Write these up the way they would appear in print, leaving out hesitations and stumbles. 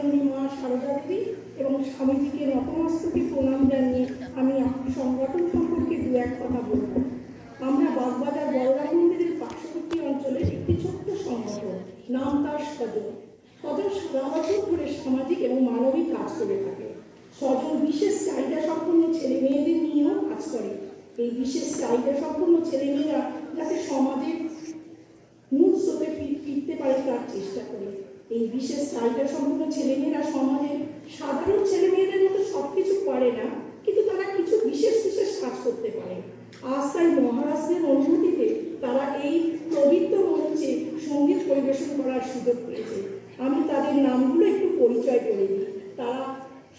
জগৎজননী মা সারদা দেবী এবং স্বামীজিকে নতমস্তকে প্রণাম জানিয়ে আমি সংগঠন সম্পর্কে দু এক কথা বলব। আমরা বাগবাজার বলরাম মন্দিরের পার্শ্ববর্তী অঞ্চলে একটি ছোট্ট সংগঠন, নাম তার স্বজন। স্বজন সারা বছর ধরে সামাজিক এবং মানবিক কাজ করে থাকে। স্বজন বিশেষ চাহিদা সম্পন্ন ছেলে মেয়েদের নিয়েও কাজ করে। এই বিশেষ চাহিদা সম্পন্ন ছেলে মেয়েরা যাতে সমাজের মূল স্রোতে ফিরতে পারে তার চেষ্টা করে। এই বিশেষ চাহিদা সম্পন্ন ছেলেমেয়েরা সমাজের সাধারণ ছেলে মেয়েদের মতো সবকিছু পারে না, কিন্তু তারা কিছু বিশেষ বিশেষ কাজ করতে পারে। আজ তাই মহারাষ্ট্রের অনুমতিতে তারা এই পবিত্র মঞ্চে সঙ্গীত পরিবেশন করার সুযোগ পেয়েছে। আমি তাদের নামগুলো একটু পরিচয় করে দিই, তারা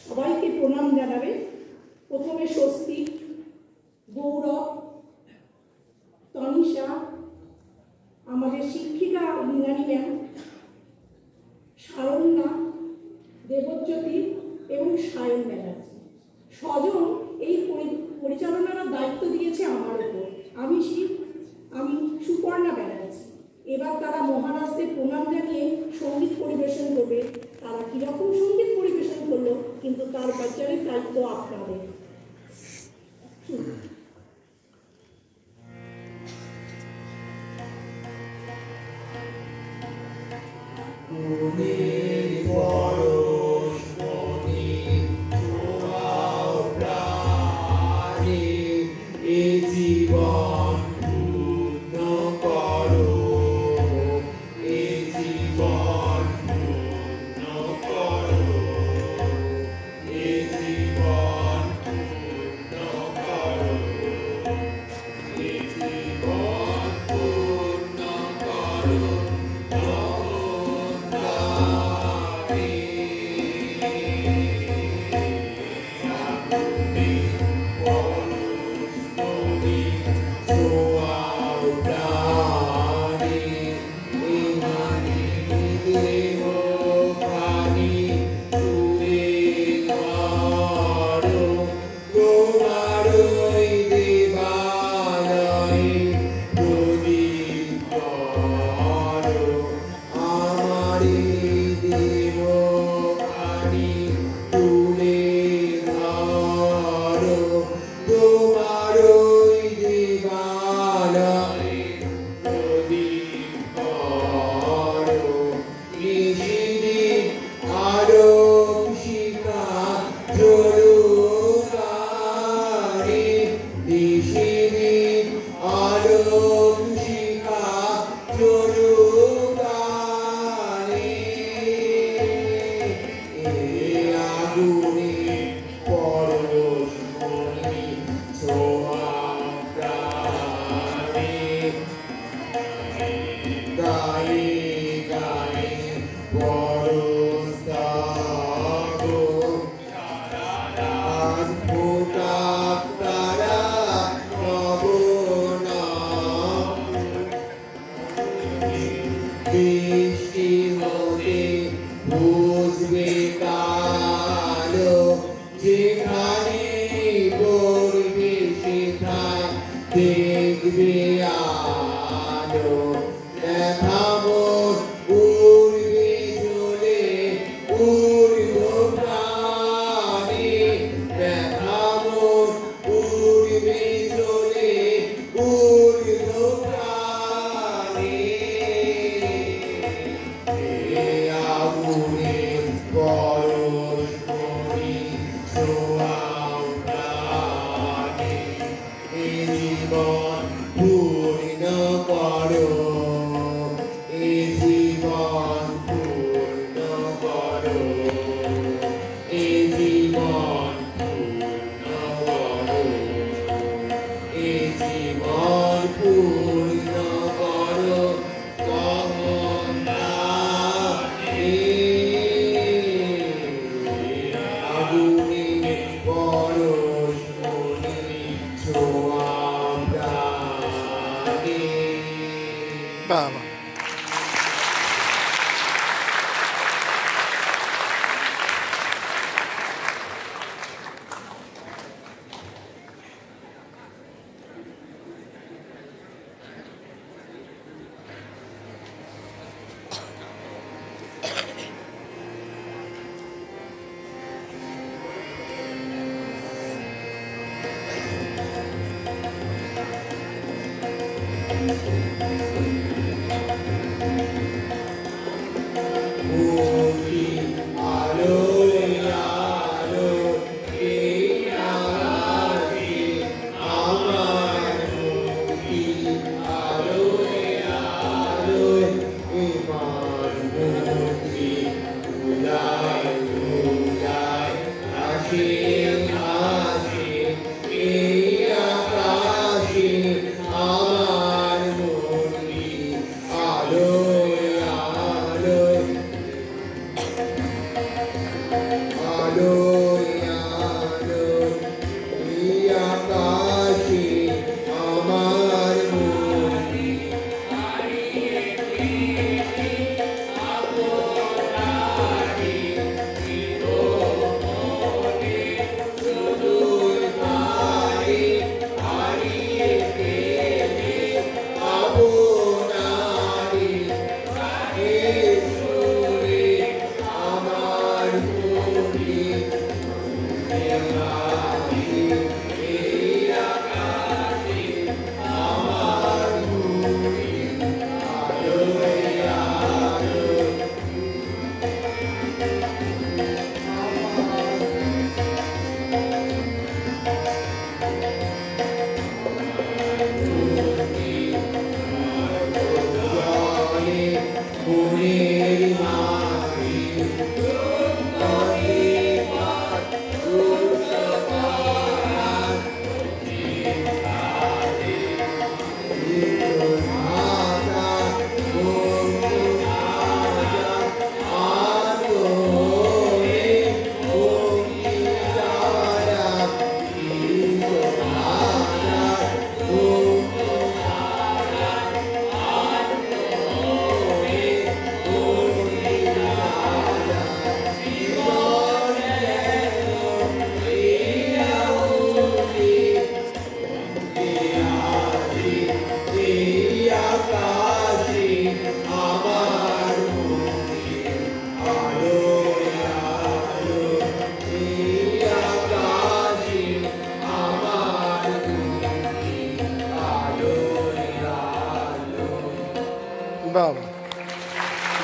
সবাইকে প্রণাম জানাবে। প্রথমে স্বস্তিক, গৌরব, তনিষা, আমাদের শিক্ষিকা ইন্দ্রাণী ম্যাম, শারণ্যা, দেবজ্যোতি এবং সায়ন ব্যানার্জি। স্বজন এই পরিচালনার দায়িত্ব দিয়েছে আমার উপর। আমি সুপর্ণা ব্যানার্জি। এবার তারা মহারাষ্ট্রে প্রণাম জানিয়ে সঙ্গীত পরিবেশন করবে। তারা কীরকম সঙ্গীত পরিবেশন করলো কিন্তু তার বাচ্চারের দায়িত্ব আপনাদের।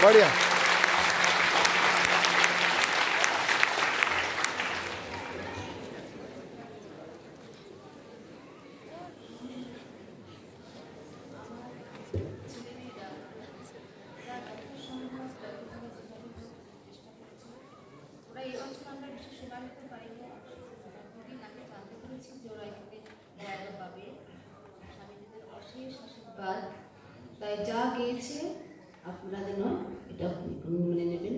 बढ़िया। তাই যা গিয়েছে আপনারা যেন এটা মেনে নেবেন,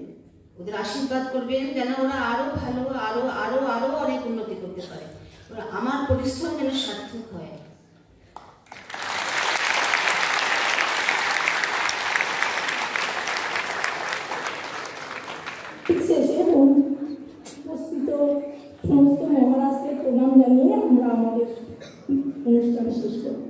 ওদের আশীর্বাদ করবেন যেন ওরা আরো ভালো আরো আরো আরো অনেক উন্নতি করতে পারে, ওরা আমার পরিশ্রম যেন সার্থক হয়। শেষে উপস্থিত সমস্ত মহারাজকে প্রণাম জানিয়ে আমরা আমাদের অনুষ্ঠান শেষ করব।